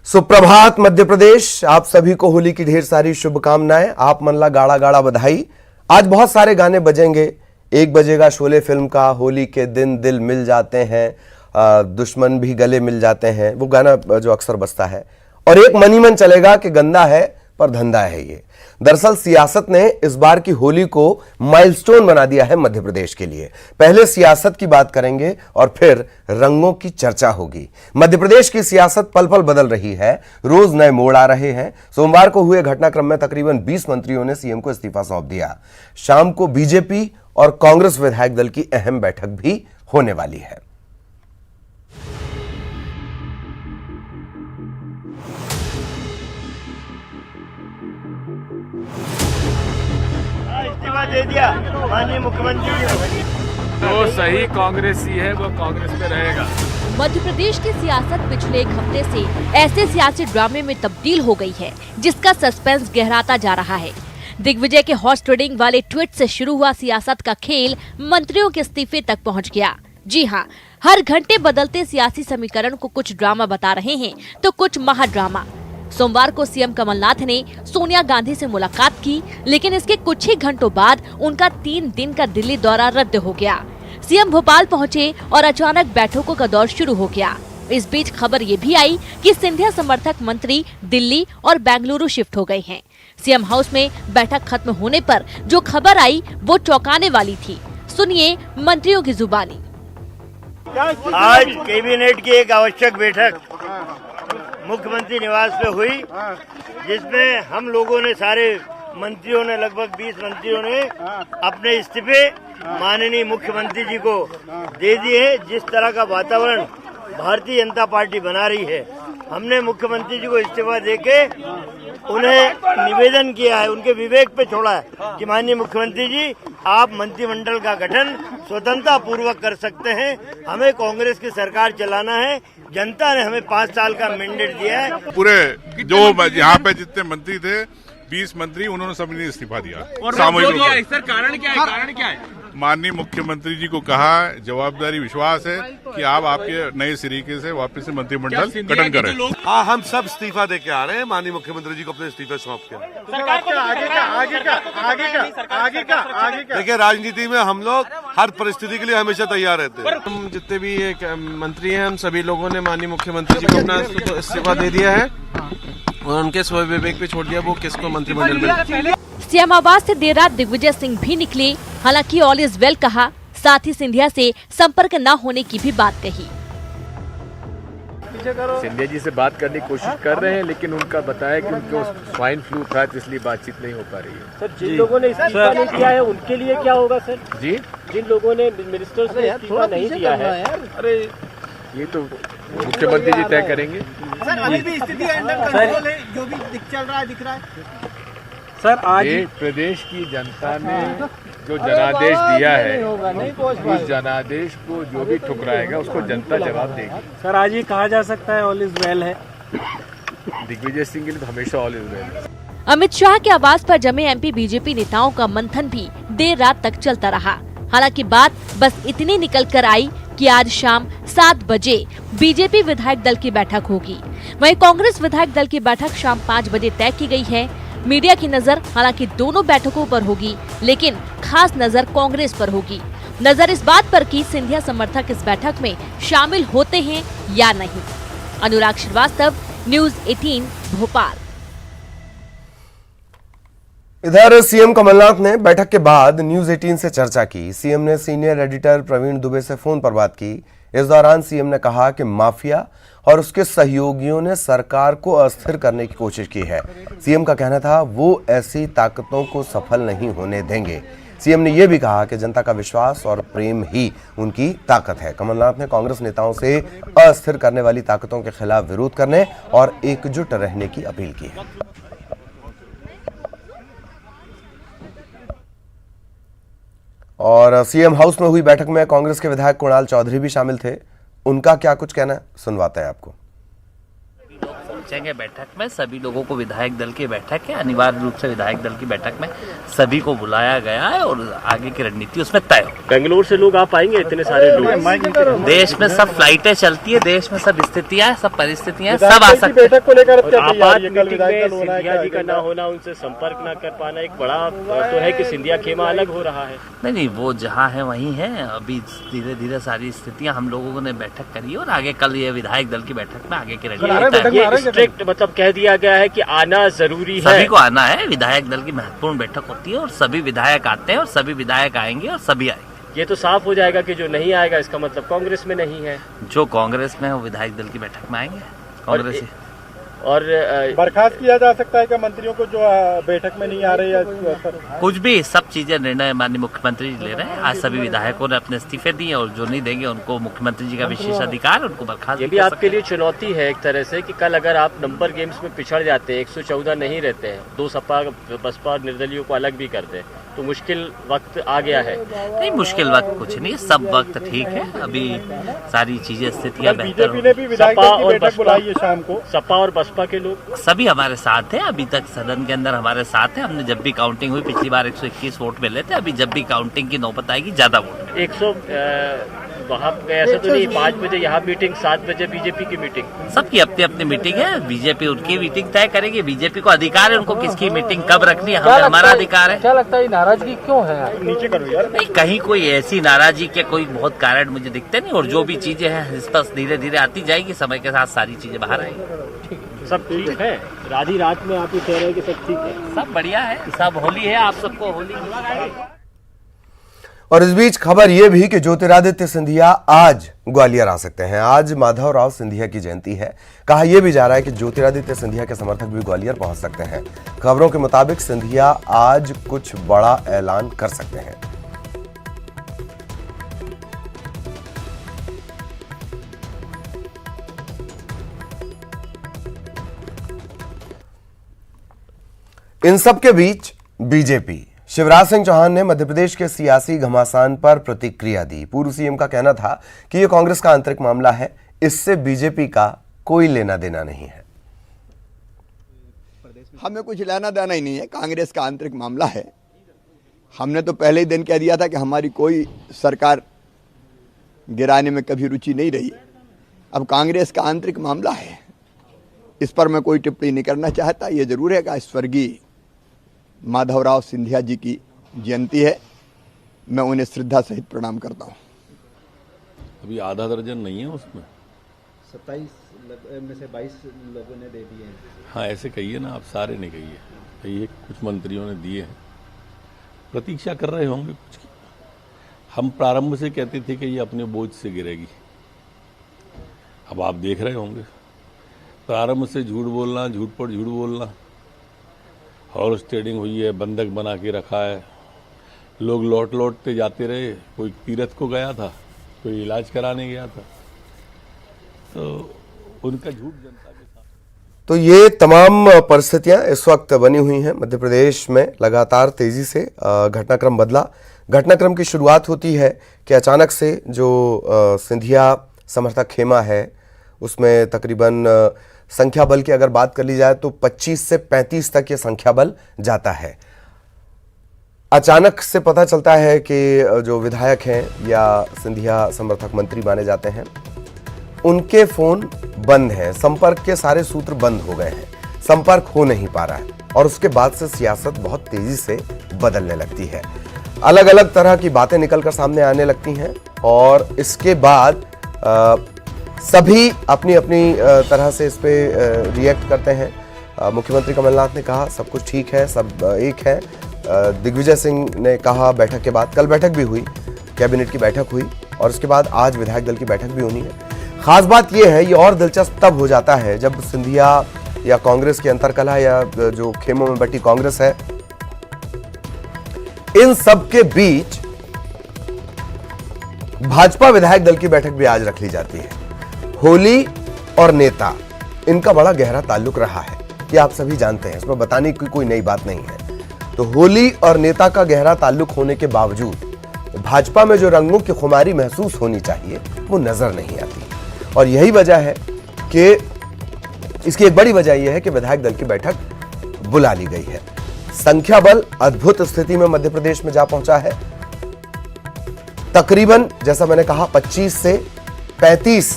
सुप्रभात मध्य प्रदेश। आप सभी को होली की ढेर सारी शुभकामनाएं। आप मन ला गाड़ा गाड़ा बधाई। आज बहुत सारे गाने बजेंगे। 1 बजेगा शोले फिल्म का होली के दिन दिल मिल जाते हैं, दुश्मन भी गले मिल जाते हैं, वो गाना जो अक्सर बजता है। और एक मन ही मन चलेगा कि गंदा है पर धंधा है। ये दरअसल सियासत ने इस बार की होली को माइलस्टोन बना दिया है मध्य प्रदेश के लिए। पहले सियासत की बात करेंगे और फिर रंगों की चर्चा होगी। मध्य प्रदेश की सियासत पल पल बदल रही है, रोज नए मोड़ आ रहे हैं। सोमवार को हुए घटनाक्रम में तकरीबन 20 मंत्रियों ने सीएम को इस्तीफा सौंप दिया। शाम को बीजेपी और कांग्रेस विधायक दल की अहम बैठक भी होने वाली है। दे दिया माननीय मुख्यमंत्री जी। तो सही कांग्रेसी है वो कांग्रेस में रहेगा। मध्य प्रदेश की सियासत पिछले एक हफ्ते से ऐसे सियासी ड्रामे में तब्दील हो गई है जिसका सस्पेंस गहराता जा रहा है। दिग्विजय के हॉर्स ट्रेडिंग वाले ट्वीट से शुरू हुआ सियासत का खेल मंत्रियों के इस्तीफे तक पहुंच गया। जी हाँ, हर घंटे बदलते सियासी समीकरण को कुछ ड्रामा बता रहे हैं तो कुछ महाड्रामा। सोमवार को सीएम कमलनाथ ने सोनिया गांधी से मुलाकात की, लेकिन इसके कुछ ही घंटों बाद उनका 3 दिन का दिल्ली दौरा रद्द हो गया। सीएम भोपाल पहुंचे और अचानक बैठकों का दौर शुरू हो गया। इस बीच खबर ये भी आई कि सिंधिया समर्थक मंत्री दिल्ली और बेंगलुरु शिफ्ट हो गए हैं। सीएम हाउस में बैठक खत्म होने पर जो खबर आई वो चौंकाने वाली थी। सुनिए मंत्रियों की जुबानी। आज कैबिनेट की एक आवश्यक बैठक मुख्यमंत्री निवास पे हुई, जिसमें हम लोगों ने सारे मंत्रियों ने लगभग 20 मंत्रियों ने अपने इस्तीफे माननीय मुख्यमंत्री जी को दे दिए। जिस तरह का वातावरण भारतीय जनता पार्टी बना रही है, हमने मुख्यमंत्री जी को इस्तीफा देके उन्हें निवेदन किया है, उनके विवेक पे छोड़ा है कि माननीय मुख्यमंत्री जी आप मंत्रिमंडल का गठन स्वतंत्रता पूर्वक कर सकते हैं। हमें कांग्रेस की सरकार चलाना है। जनता ने हमें 5 साल का मैंडेट दिया है। पूरे जो यहाँ पे जितने मंत्री थे 20 मंत्री, उन्होंने सभी ने इस्तीफा दिया। और सर कारण क्या है? कारण क्या है? माननीय मुख्यमंत्री जी को कहा, जवाबदारी विश्वास है कि आप आपके नए तरीके से वापस से मंत्रिमंडल गठन करें। हाँ, हम सब इस्तीफा दे के आ रहे हैं। माननीय मुख्यमंत्री जी को अपने इस्तीफे सौंप के। देखिए, राजनीति में हम लोग हर परिस्थिति के लिए हमेशा तैयार रहते हैं। हम जितने भी मंत्री हैं, हम सभी लोगों ने माननीय मुख्यमंत्री जी को अपना इस्तीफा दे दिया है और उनके स्वयं विवेक पे छोड़ दिया वो किसको मंत्रिमंडल में। सीएम आवास से देर रात दिग्विजय सिंह भी निकले। हालांकि ऑल इज वेल कहा, साथ ही सिंधिया से संपर्क न होने की भी बात कही। सिंधिया जी से बात करने की कोशिश कर रहे हैं, लेकिन उनका बताया कि उनको स्वाइन फ्लू था तो इसलिए बातचीत नहीं हो पा रही है। सर, जिन लोगों ने इस्तीफा नहीं दिया है उनके लिए क्या होगा सर? जी, जिन लोगों ने मिनिस्टर्स ने इस्तीफा नहीं दिया है, अरे ये तो मुख्यमंत्री जी तय करेंगे। सर, अभी भी स्थिति अंडर कंट्रोल है, जो भी चल रहा है दिख रहा है। सर, आज प्रदेश की जनता ने जो जनादेश दिया है, उस जनादेश को जो भी ठुकराएगा उसको जनता जवाब देगी। सर, आज ये कहा जा सकता है ऑल इज वेल है। दिग्विजय सिंह के लिए तो हमेशा ऑल इज वेल है। अमित शाह के आवास पर जमे एमपी बीजेपी नेताओं का मंथन भी देर रात तक चलता रहा। हालांकि बात बस इतनी निकल कर आई कि आज शाम 7 बजे बीजेपी विधायक दल की बैठक होगी। वहीं कांग्रेस विधायक दल की बैठक शाम 5 बजे तय की गई है। मीडिया की नजर हालांकि दोनों बैठकों पर होगी, लेकिन खास नजर कांग्रेस पर होगी। नजर इस बात पर कि सिंधिया समर्थक इस बैठक में शामिल होते हैं या नहीं। अनुराग श्रीवास्तव, न्यूज़ 18 भोपाल। इधर सीएम कमलनाथ ने बैठक के बाद न्यूज़ 18 से चर्चा की। सीएम ने सीनियर एडिटर प्रवीण दुबे से फोन पर बात की। इस दौरान सीएम ने कहा कि माफिया और उसके सहयोगियों ने सरकार को अस्थिर करने की कोशिश की है। सीएम का कहना था वो ऐसी ताकतों को सफल नहीं होने देंगे। सीएम ने यह भी कहा कि जनता का विश्वास और प्रेम ही उनकी ताकत है। कमलनाथ ने कांग्रेस नेताओं से अस्थिर करने वाली ताकतों के खिलाफ विरोध करने और एकजुट रहने की अपील की है। और सीएम हाउस में हुई बैठक में कांग्रेस के विधायक कुणाल चौधरी भी शामिल थे। उनका क्या कुछ कहना है, सुनवाते हैं आपको। पहुंचेंगे बैठक में। सभी लोगों को विधायक दल की बैठक है, अनिवार्य रूप से विधायक दल की बैठक में सभी को बुलाया गया है और आगे की रणनीति उसमें तय हो। बेंगलुरु से लोग आ पाएंगे? इतने सारे लोग, देश में सब फ्लाइटें चलती है, देश में सब स्थितियां, सब परिस्थितियां, सब आ सकते हैं। बैठक को लेकर आपात मीटिंग में सिंधिया जी का ना होना, उनसे संपर्क ना कर पाना एक बड़ा तो है कि सिंधिया खेमा अलग हो रहा है। नहीं, वो जहाँ है वहीं है। अभी धीरे धीरे सारी स्थितियां हम लोगों ने बैठक करी और आगे कल ये विधायक दल की बैठक में आगे की रणनीति। ये स्ट्रिक्ट मतलब कह दिया गया है कि आना जरूरी है, सभी को आना है। विधायक दल की महत्वपूर्ण बैठक होती है और सभी विधायक आते हैं और सभी विधायक आएंगे और सभी आएंगे। ये तो साफ हो जाएगा कि जो नहीं आएगा इसका मतलब कांग्रेस में नहीं है। जो कांग्रेस में है वो विधायक दल की बैठक में आएंगे कांग्रेस से। और बर्खास्त किया जा सकता है क्या मंत्रियों को जो बैठक में नहीं आ रहे हैं? कुछ भी, सब चीजें निर्णय माननीय मुख्यमंत्री जी ले रहे हैं। आज सभी विधायकों ने अपने इस्तीफे दिए और जो नहीं देंगे उनको मुख्यमंत्री जी का विशेष अधिकार, उनको बर्खास्त। ये भी आपके लिए चुनौती है एक तरह से कि कल अगर आप नंबर गेम्स में पिछड़ जाते हैं, 114 नहीं रहते हैं, 2 सपा बसपा और निर्दलियों को अलग भी करते हैं, तो मुश्किल वक्त आ गया है। नहीं, मुश्किल वक्त कुछ नहीं, सब वक्त ठीक है। अभी सारी चीजें स्थितियाँ बेहतर बीजेपी ने भी विधायक दल की बैठक बुलाई है शाम को। सपा और बसपा के लोग सभी हमारे साथ हैं। अभी तक सदन के अंदर हमारे साथ है। हमने जब भी काउंटिंग हुई, पिछली बार 121 वोट मिले थे, अभी जब भी काउंटिंग की नौबत आएगी ज्यादा वोट 100 वहाँ ऐसा तो नहीं, 5 बजे यहाँ मीटिंग, 7 बजे बीजेपी की मीटिंग। सबकी अपनी अपनी मीटिंग है। बीजेपी उनकी मीटिंग तय करेगी। बीजेपी को अधिकार है उनको किसकी मीटिंग कब रखनी है, हमारा अधिकार है। क्या लगता है नाराजगी क्यों है? नीचे करो यार। नहीं, कहीं कोई ऐसी नाराजगी के कोई बहुत कारण मुझे दिखते नहीं, और जो भी चीजें हैं इस पर धीरे धीरे आती जाएगी, समय के साथ सारी चीजें बाहर आएंगी। सब ठीक है? आधी रात में आप ही कह रहे हैं कि सब ठीक है? सब बढ़िया है, सब होली है, आप सबको होली। और इस बीच खबर यह भी कि ज्योतिरादित्य सिंधिया आज ग्वालियर आ सकते हैं। आज माधवराव सिंधिया की जयंती है। कहा यह भी जा रहा है कि ज्योतिरादित्य सिंधिया के समर्थक भी ग्वालियर पहुंच सकते हैं। खबरों के मुताबिक सिंधिया आज कुछ बड़ा ऐलान कर सकते हैं। इन सब के बीच बीजेपी, शिवराज सिंह चौहान ने मध्य प्रदेश के सियासी घमासान पर प्रतिक्रिया दी। पूर्व सीएम का कहना था कि यह कांग्रेस का आंतरिक मामला है, इससे बीजेपी का कोई लेना देना नहीं है। हमें कुछ लेना देना ही नहीं है, कांग्रेस का आंतरिक मामला है। हमने तो पहले ही दिन कह दिया था कि हमारी कोई सरकार गिराने में कभी रुचि नहीं रही। अब कांग्रेस का आंतरिक मामला है, इस पर मैं कोई टिप्पणी नहीं करना चाहता। ये जरूर है कि स्वर्गीय माधवराव सिंधिया जी की जयंती है, मैं उन्हें श्रद्धा सहित प्रणाम करता हूँ। अभी आधा दर्जन नहीं है उसमें, 27 में से 22 लोगों ने दे दिए हैं। हाँ ऐसे कहिए ना, आप सारे नहीं कहिए, कहिए कुछ मंत्रियों ने दिए हैं, प्रतीक्षा कर रहे होंगे कुछ की। हम प्रारंभ से कहते थे कि ये अपने बोझ से गिरेगी, अब आप देख रहे होंगे प्रारंभ से झूठ बोलना, झूठ पर झूठ बोलना, हॉर्स ट्रेडिंग हुई है, बंधक बना के रखा है, लोग लौटते जाते रहे। कोई तीर्थ को गया था, कोई इलाज कराने गया था, तो उनका झूठ जनता के साथ। तो ये तमाम परिस्थितियां इस वक्त बनी हुई हैं मध्य प्रदेश में। लगातार तेजी से घटनाक्रम बदला। घटनाक्रम की शुरुआत होती है कि अचानक से जो सिंधिया समर्थक खेमा है उसमें तकरीबन संख्या बल की अगर बात कर ली जाए तो 25 से 35 तक ये संख्या बल जाता है। अचानक से पता चलता है कि जो विधायक हैं या सिंधिया समर्थक मंत्री माने जाते हैं, उनके फोन बंद हैं, संपर्क के सारे सूत्र बंद हो गए हैं, संपर्क हो नहीं पा रहा है। और उसके बाद से सियासत बहुत तेजी से बदलने लगती है, अलग अलग तरह की बातें निकलकर सामने आने लगती हैं। और इसके बाद सभी अपनी अपनी तरह से इस पे रिएक्ट करते हैं। मुख्यमंत्री कमलनाथ ने कहा सब कुछ ठीक है, सब एक है। दिग्विजय सिंह ने कहा बैठक के बाद, कल बैठक भी हुई, कैबिनेट की बैठक हुई और उसके बाद आज विधायक दल की बैठक भी होनी है। खास बात यह है, ये और दिलचस्प तब हो जाता है जब सिंधिया या कांग्रेस की अंतरकलह या जो खेमों में बटी कांग्रेस है, इन सब के बीच भाजपा विधायक दल की बैठक भी आज रख ली जाती है। होली और नेता, इनका बड़ा गहरा ताल्लुक रहा है, ये आप सभी जानते हैं, इसमें बताने की कोई नई बात नहीं है। तो होली और नेता का गहरा ताल्लुक होने के बावजूद भाजपा में जो रंगों की खुमारी महसूस होनी चाहिए वो नजर नहीं आती। और यही वजह है कि इसकी एक बड़ी वजह यह है कि विधायक दल की बैठक बुला ली गई है। संख्या बल अद्भुत स्थिति में मध्य प्रदेश में जा पहुंचा है। तकरीबन जैसा मैंने कहा 25 से 35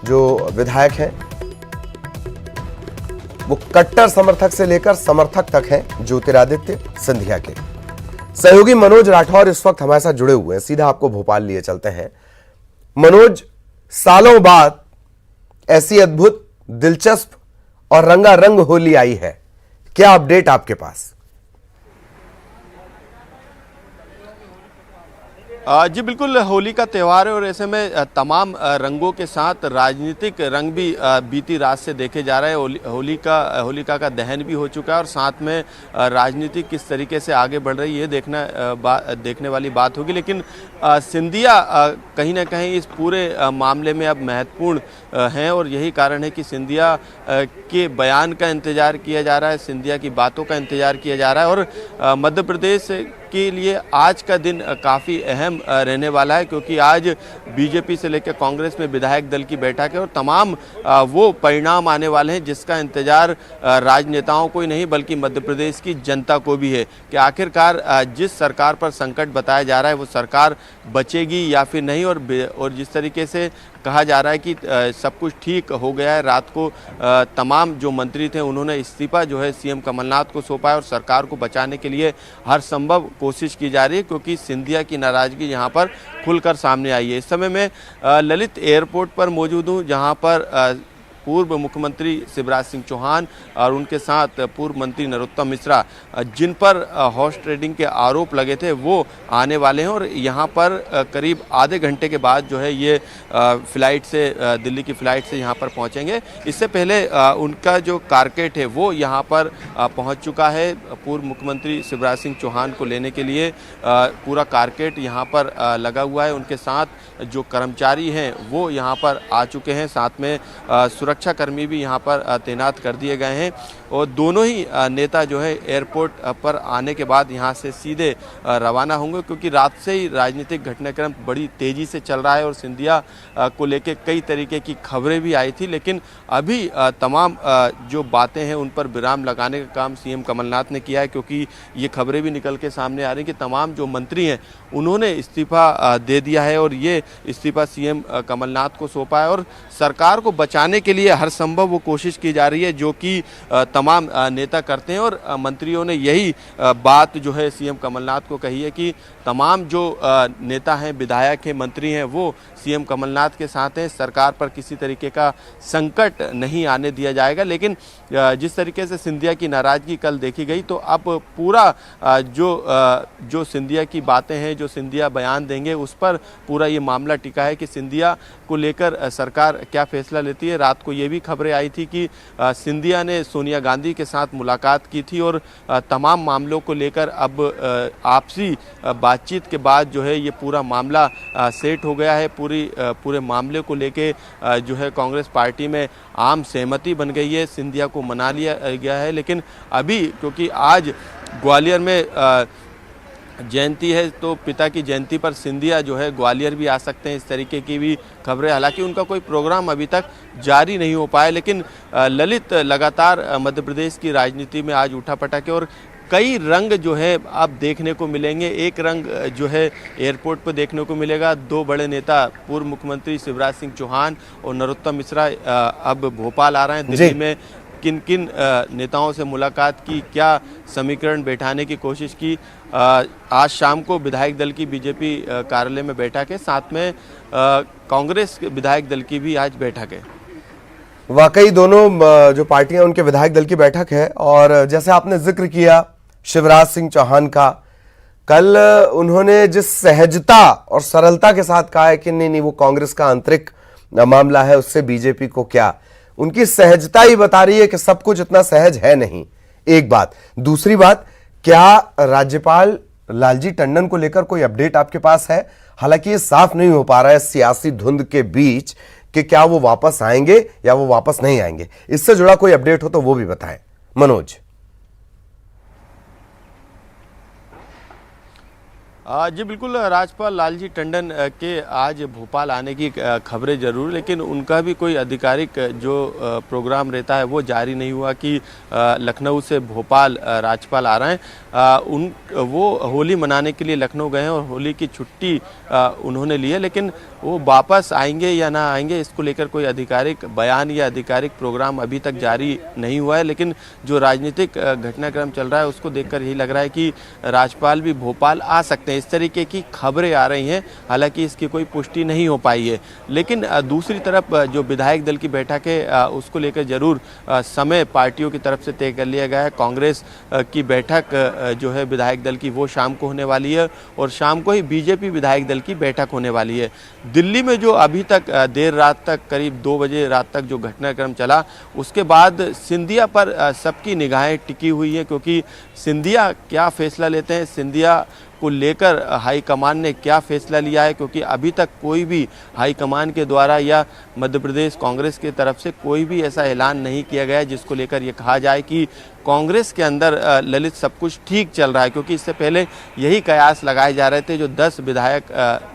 जो विधायक हैं वो कट्टर समर्थक से लेकर समर्थक तक हैं ज्योतिरादित्य सिंधिया के। सहयोगी मनोज राठौर इस वक्त हमारे साथ जुड़े हुए हैं, सीधा आपको भोपाल लिए चलते हैं। मनोज, सालों बाद ऐसी अद्भुत, दिलचस्प और रंगारंग होली आई है, क्या अपडेट आपके पास? जी बिल्कुल, होली का त्यौहार है और ऐसे में तमाम रंगों के साथ राजनीतिक रंग भी बीती रात से देखे जा रहे हैं। होलिका का दहन भी हो चुका है और साथ में राजनीति किस तरीके से आगे बढ़ रही है देखने वाली बात होगी। लेकिन सिंधिया कहीं ना कहीं इस पूरे मामले में अब महत्वपूर्ण हैं और यही कारण है कि सिंधिया के बयान का इंतजार किया जा रहा है, सिंधिया की बातों का इंतजार किया जा रहा है। और मध्य प्रदेश के लिए आज का दिन काफ़ी अहम रहने वाला है, क्योंकि आज बीजेपी से लेकर कांग्रेस में विधायक दल की बैठक है और तमाम वो परिणाम आने वाले हैं जिसका इंतजार राजनेताओं को ही नहीं बल्कि मध्य प्रदेश की जनता को भी है कि आखिरकार जिस सरकार पर संकट बताया जा रहा है वो सरकार बचेगी या फिर नहीं। और जिस तरीके से कहा जा रहा है कि सब कुछ ठीक हो गया है, रात को तमाम जो मंत्री थे उन्होंने इस्तीफा जो है सीएम कमलनाथ को सौंपा है और सरकार को बचाने के लिए हर संभव कोशिश की जा रही है, क्योंकि सिंधिया की नाराजगी यहाँ पर खुलकर सामने आई है। इस समय मैं ललित एयरपोर्ट पर मौजूद हूँ, जहाँ पर पूर्व मुख्यमंत्री शिवराज सिंह चौहान और उनके साथ पूर्व मंत्री नरोत्तम मिश्रा, जिन पर हॉर्स ट्रेडिंग के आरोप लगे थे, वो आने वाले हैं और यहाँ पर करीब आधे घंटे के बाद जो है ये फ्लाइट से दिल्ली की फ़्लाइट से यहाँ पर पहुँचेंगे। इससे पहले उनका जो कारकेट है वो यहाँ पर पहुँच चुका है। पूर्व मुख्यमंत्री शिवराज सिंह चौहान को लेने के लिए पूरा कारकेट यहाँ पर लगा हुआ है। उनके साथ जो कर्मचारी हैं वो यहाँ पर आ चुके हैं, साथ में सुरक्षाकर्मी भी यहाँ पर तैनात कर दिए गए हैं और दोनों ही नेता जो है एयरपोर्ट पर आने के बाद यहाँ से सीधे रवाना होंगे, क्योंकि रात से ही राजनीतिक घटनाक्रम बड़ी तेज़ी से चल रहा है और सिंधिया को लेकर कई तरीके की खबरें भी आई थी। लेकिन अभी तमाम जो बातें हैं उन पर विराम लगाने का काम सीएम कमलनाथ ने किया है, क्योंकि ये खबरें भी निकल के सामने आ रही हैं कि तमाम जो मंत्री हैं उन्होंने इस्तीफा दे दिया है और ये इस्तीफा सीएम कमलनाथ को सौंपा है और सरकार को बचाने के लिए हर संभव वो कोशिश की जा रही है जो कि तमाम नेता करते हैं। और मंत्रियों ने यही बात जो है सीएम कमलनाथ को कही है कि तमाम जो नेता हैं, विधायक हैं, मंत्री हैं, वो सीएम कमलनाथ के साथ हैं। सरकार पर किसी तरीके का संकट नहीं आने दिया जाएगा। लेकिन जिस तरीके से सिंधिया की नाराज़गी कल देखी गई, तो अब पूरा जो सिंधिया की बातें हैं, जो सिंधिया बयान देंगे, उस पर पूरा ये मामला टिका है कि सिंधिया को लेकर सरकार क्या फैसला लेती है। रात को ये भी खबरें आई थी कि सिंधिया ने सोनिया गांधी के साथ मुलाकात की थी और तमाम मामलों को लेकर अब आपसी बातचीत के बाद जो है ये पूरा मामला सेट हो गया है। पूरे मामले को लेके जो है कांग्रेस पार्टी में आम सहमति बन गई है, सिंधिया को मना लिया गया है। लेकिन अभी क्योंकि आज ग्वालियर में जयंती है, तो पिता की जयंती पर सिंधिया जो है ग्वालियर भी आ सकते हैं, इस तरीके की भी खबरें। हालांकि उनका कोई प्रोग्राम अभी तक जारी नहीं हो पाया, लेकिन ललित लगातार मध्य प्रदेश की राजनीति में आज उठापटक है और कई रंग जो है अब देखने को मिलेंगे। एक रंग जो है एयरपोर्ट पर देखने को मिलेगा, दो बड़े नेता पूर्व मुख्यमंत्री शिवराज सिंह चौहान और नरोत्तम मिश्रा अब भोपाल आ रहे हैं। दिल्ली में किन किन नेताओं से मुलाकात की, क्या समीकरण बैठाने की कोशिश की। आज शाम को विधायक दल की बीजेपी कार्यालय में बैठक है, साथ में कांग्रेस विधायक दल की भी आज बैठक है। वाकई दोनों जो पार्टियां उनके विधायक दल की बैठक है और जैसे आपने जिक्र किया शिवराज सिंह चौहान का, कल उन्होंने जिस सहजता और सरलता के साथ कहा है कि नहीं वो कांग्रेस का आंतरिक मामला है, उससे बीजेपी को क्या, उनकी सहजता ही बता रही है कि सब कुछ इतना सहज है नहीं। एक बात, दूसरी बात, क्या राज्यपाल लालजी टंडन को लेकर कोई अपडेट आपके पास है? हालांकि ये साफ नहीं हो पा रहा है सियासी धुंध के बीच कि क्या वो वापस आएंगे या वो वापस नहीं आएंगे। इससे जुड़ा कोई अपडेट हो तो वो भी बताएं मनोज। जी बिल्कुल, राज्यपाल लालजी टंडन के आज भोपाल आने की खबरें जरूर, लेकिन उनका भी कोई आधिकारिक जो प्रोग्राम रहता है वो जारी नहीं हुआ कि लखनऊ से भोपाल राज्यपाल आ रहे हैं। वो होली मनाने के लिए लखनऊ गए हैं और होली की छुट्टी उन्होंने ली है, लेकिन वो वापस आएंगे या ना आएंगे इसको लेकर कोई आधिकारिक बयान या आधिकारिक प्रोग्राम अभी तक जारी नहीं हुआ है। लेकिन जो राजनीतिक घटनाक्रम चल रहा है उसको देखकर यही लग रहा है कि राज्यपाल भी भोपाल आ सकते हैं, इस तरीके की खबरें आ रही हैं। हालांकि इसकी कोई पुष्टि नहीं हो पाई है, लेकिन दूसरी तरफ जो विधायक दल की बैठक है उसको लेकर जरूर समय पार्टियों की तरफ से तय कर लिया गया है। कांग्रेस की बैठक जो है विधायक दल की वो शाम को होने वाली है और शाम को ही बीजेपी विधायक दल की बैठक होने वाली है। दिल्ली में जो अभी तक देर रात तक करीब 2 बजे रात तक जो घटनाक्रम चला, उसके बाद सिंधिया पर सबकी निगाहें टिकी हुई है, क्योंकि सिंधिया क्या फैसला लेते हैं, सिंधिया को लेकर हाईकमान ने क्या फैसला लिया है, क्योंकि अभी तक कोई भी हाईकमान के द्वारा या मध्य प्रदेश कांग्रेस की तरफ से कोई भी ऐसा ऐलान नहीं किया गया जिसको लेकर ये कहा जाए कि कांग्रेस के अंदर ललित सब कुछ ठीक चल रहा है। क्योंकि इससे पहले यही कयास लगाए जा रहे थे, जो 10 विधायक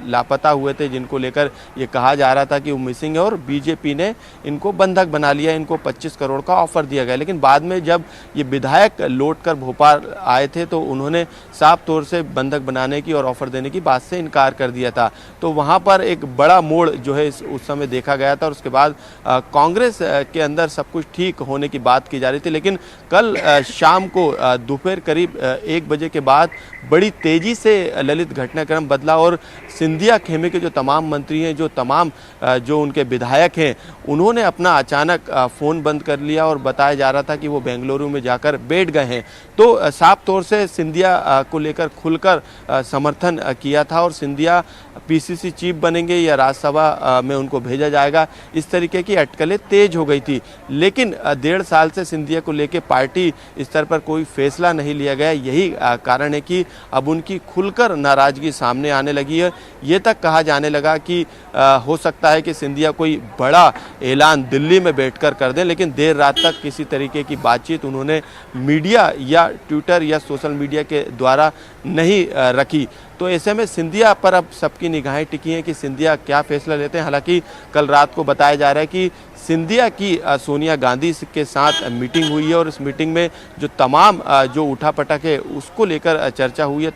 लापता हुए थे जिनको लेकर ये कहा जा रहा था कि वो मिसिंग है, और बीजेपी ने इनको बंधक बना लिया, इनको 25 करोड़ का ऑफर दिया गया। लेकिन बाद में जब ये विधायक लौटकर भोपाल आए थे तो उन्होंने साफ तौर से बंधक बनाने की और ऑफर देने की बात से इनकार कर दिया था। तो वहाँ पर एक बड़ा मोड़ जो है उस समय देखा गया था और उसके बाद कांग्रेस के अंदर सब कुछ ठीक होने की बात की जा रही थी। लेकिन कल शाम को दोपहर करीब 1 बजे के बाद बड़ी तेजी से ललित घटनाक्रम बदला और सिंधिया खेमे के जो तमाम मंत्री हैं, जो तमाम जो उनके विधायक हैं, उन्होंने अपना अचानक फ़ोन बंद कर लिया और बताया जा रहा था कि वो बेंगलुरु में जाकर बैठ गए हैं। तो साफ तौर से सिंधिया को लेकर खुलकर समर्थन किया था और सिंधिया पीसीसी चीफ बनेंगे या राज्यसभा में उनको भेजा जाएगा, इस तरीके की अटकलें तेज हो गई थी। लेकिन 1.5 साल से सिंधिया को लेकर पार्टी स्तर पर कोई फैसला नहीं लिया गया। यही कारण है कि अब उनकी खुलकर नाराजगी सामने आने लगी है। ये तक कहा जाने लगा कि हो सकता है कि सिंधिया कोई बड़ा ऐलान दिल्ली में बैठकर कर दें, लेकिन देर रात तक किसी तरीके की बातचीत उन्होंने मीडिया या ट्विटर या सोशल मीडिया के द्वारा नहीं रखी। तो ऐसे में सिंधिया पर अब सबकी निगाहें टिकी हैं कि सिंधिया क्या फैसला लेते हैं। हालांकि कल रात को बताया जा रहा है कि सिंधिया की सोनिया गांधी के साथ मीटिंग हुई है और इस मीटिंग में जो तमाम जो उठापटक है उसको लेकर चर्चा हुई है,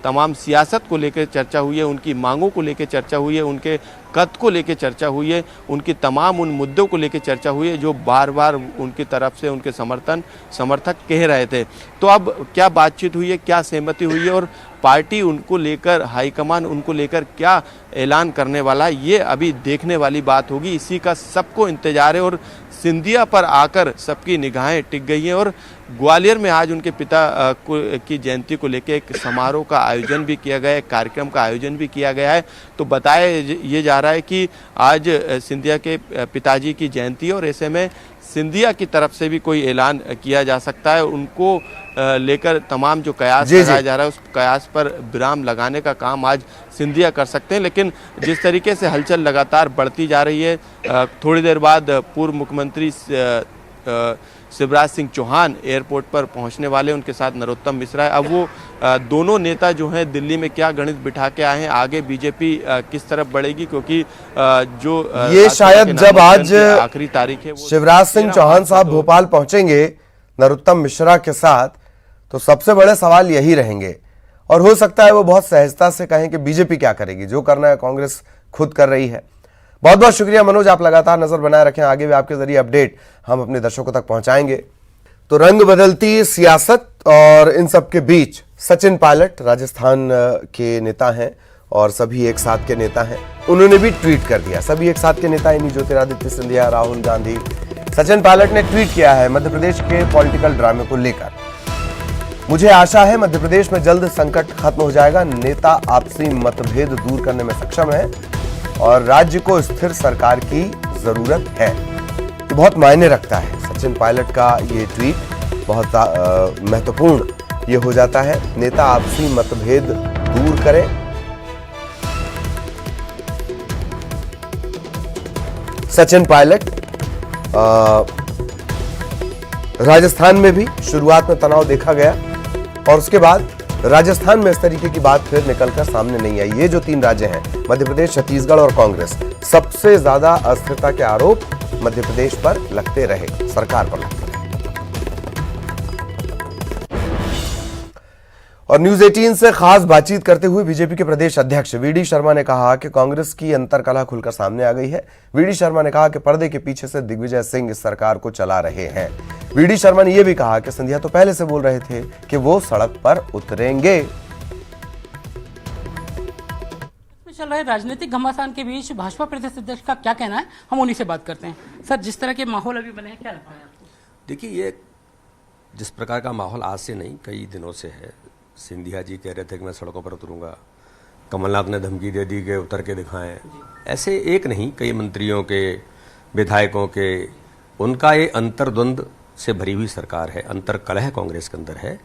तमाम सियासत को लेकर चर्चा हुई है, उनकी मांगों को लेकर चर्चा हुई है, उनके कद को लेकर चर्चा हुई है, उनकी तमाम उन मुद्दों को लेकर चर्चा हुई है जो बार बार उनकी तरफ से उनके समर्थक कह रहे थे। तो अब क्या बातचीत हुई है, क्या सहमति हुई है और पार्टी उनको लेकर, हाईकमान उनको लेकर क्या ऐलान करने वाला है, ये अभी देखने वाली बात होगी। इसी का सबको इंतजार है और सिंधिया पर आकर सबकी निगाहें टिक गई हैं और ग्वालियर में आज उनके पिता की जयंती को लेकर एक समारोह का आयोजन भी किया गया है, एक कार्यक्रम का आयोजन भी किया गया है। तो बताया ये जा रहा है कि आज सिंधिया के पिताजी की जयंती है और ऐसे में सिंधिया की तरफ से भी कोई ऐलान किया जा सकता है। उनको लेकर तमाम जो कयास लगाया जा रहा है उस कयास पर विराम लगाने का काम आज सिंधिया कर सकते हैं। लेकिन जिस तरीके से हलचल लगातार बढ़ती जा रही है, थोड़ी देर बाद पूर्व मुख्यमंत्री शिवराज सिंह चौहान एयरपोर्ट पर पहुंचने वाले, उनके साथ नरोत्तम मिश्रा है। अब वो दोनों नेता जो हैं दिल्ली में क्या गणित बिठा के आए हैं, आगे बीजेपी किस तरफ बढ़ेगी, क्योंकि जो ये शायद जब आज आखिरी तारीख है शिवराज सिंह चौहान साहब भोपाल पहुंचेंगे नरोत्तम मिश्रा के साथ, तो सबसे बड़े सवाल यही रहेंगे और हो सकता है वो बहुत सहजता से कहें कि बीजेपी क्या करेगी, जो करना है कांग्रेस खुद कर रही है। बहुत बहुत शुक्रिया मनोज, आप लगातार नजर बनाए रखें, आगे भी आपके जरिए अपडेट हम अपने दर्शकों तक पहुंचाएंगे। तो रंग बदलती सियासत और इन सब के बीच सचिन पायलट राजस्थान के नेता हैं और सभी एक साथ के नेता हैं, उन्होंने भी ट्वीट कर दिया। सभी एक साथ के नेता यानी ज्योतिरादित्य सिंधिया, राहुल गांधी, सचिन पायलट ने ट्वीट किया है मध्य प्रदेश के पॉलिटिकल ड्रामे को लेकर। मुझे आशा है मध्य प्रदेश में जल्द संकट खत्म हो जाएगा, नेता आपसी मतभेद दूर करने में सक्षम है और राज्य को स्थिर सरकार की जरूरत है। तो बहुत मायने रखता है सचिन पायलट का ये ट्वीट, बहुत महत्वपूर्ण ये हो जाता है। नेता आपसी मतभेद दूर करें, सचिन पायलट। राजस्थान में भी शुरुआत में तनाव देखा गया और उसके बाद राजस्थान में इस तरीके की बात फिर निकलकर सामने नहीं आई। ये जो 3 राज्य हैं, मध्य प्रदेश, छत्तीसगढ़ और कांग्रेस, सबसे ज्यादा अस्थिरता के आरोप मध्य प्रदेश पर लगते रहे, सरकार पर लगते रहे। और न्यूज 18 से खास बातचीत करते हुए बीजेपी के प्रदेश अध्यक्ष वीडी शर्मा ने कहा कि कांग्रेस की अंतरकलह खुलकर सामने आ गई है। वीडी शर्मा ने कहा कि पर्दे के पीछे से दिग्विजय सिंह इस सरकार को चला रहे हैं। वीडी शर्मा ने यह भी कहा कि सिंधिया तो पहले से बोल रहे थे कि वो सड़क पर उतरेंगे। चल रहे राजनीतिक घमासान के बीच भाजपा प्रदेश अध्यक्ष का क्या कहना है, हम उन्हीं से बात करते हैं। सर, जिस तरह के माहौल अभी बने हैं, क्या लगता है आपको? देखिए, ये जिस प्रकार का माहौल आज से नहीं कई दिनों से है। सिंधिया जी कह रहे थे कि मैं सड़कों पर उतरूंगा, कमलनाथ ने धमकी दे दी कि उतर के दिखाएं। ऐसे एक नहीं, कई मंत्रियों के, विधायकों के, उनका ये अंतर्द्वंद से भरी हुई सरकार है, अंतर्कलह कांग्रेस के अंदर है।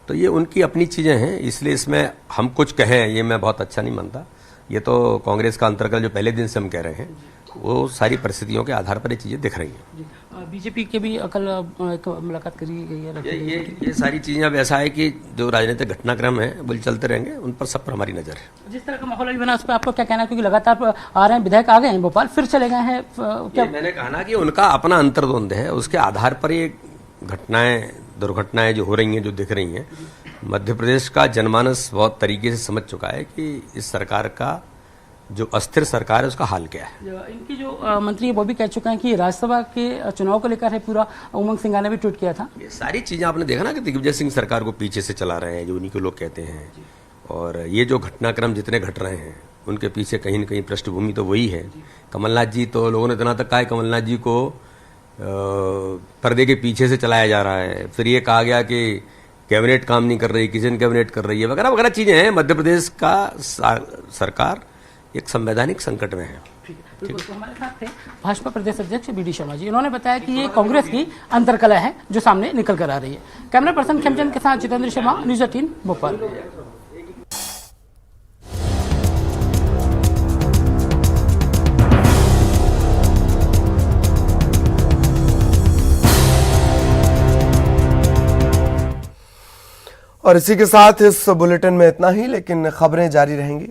तो ये उनकी अपनी चीजें हैं, इसलिए इसमें हम कुछ कहें ये मैं बहुत अच्छा नहीं मानता। ये तो कांग्रेस का अंतर्कलह जो पहले दिन से हम कह रहे हैं, वो सारी परिस्थितियों के आधार पर ये चीजें दिख रही हैं। बीजेपी के भी कल एक मुलाकात करी गई है। ये सारी चीजें अब ऐसा है कि जो राजनीतिक घटनाक्रम है वो चलते रहेंगे, उन पर सब पर हमारी नजर है। जिस तरह का माहौल अभी बना उस पर आपको क्या कहना है, क्योंकि लगातार आ रहे हैं विधायक, आ गए हैं भोपाल, फिर चले गए हैं, क्या मैंने कहा ना कि उनका अपना अंतर्द्वंद है, उसके आधार पर ये घटनाएं, दुर्घटनाएं जो हो रही हैं, जो दिख रही हैं। मध्य प्रदेश का जनमानस बहुत तरीके से समझ चुका है कि इस सरकार का जो अस्थिर सरकार है उसका हाल क्या है। इनकी जो मंत्री है वो भी कह चुके हैं कि राज्यसभा के चुनाव को लेकर है पूरा। उमंग सिंघा ने भी ट्वीट किया था। ये सारी चीजें आपने देखा ना कि दिग्विजय सिंह सरकार को पीछे से चला रहे हैं, जो उन्हीं को लोग कहते हैं। और ये जो घटनाक्रम जितने घट रहे हैं उनके पीछे कहीं न कहीं पृष्ठभूमि तो वही है। कमलनाथ जी तो लोगों ने इतना तक कहा है कमलनाथ जी को पर्दे के पीछे से चलाया जा रहा है। फिर ये कहा गया कि कैबिनेट काम नहीं कर रही, किचन कैबिनेट कर रही है, वगैरह वगैरह चीजें हैं। मध्य प्रदेश का सरकार एक संवैधानिक संकट में है। तो हमारे साथ थे भाजपा प्रदेश अध्यक्ष वीडी शर्मा जी। उन्होंने बताया कि ये कांग्रेस की अंतरकलह है जो सामने निकल कर आ रही है। कैमरा पर्सन खेमचंद के साथ जितेंद्र शर्मा, न्यूज 18 भोपाल। और इसी के साथ इस बुलेटिन में इतना ही, लेकिन खबरें जारी रहेंगी।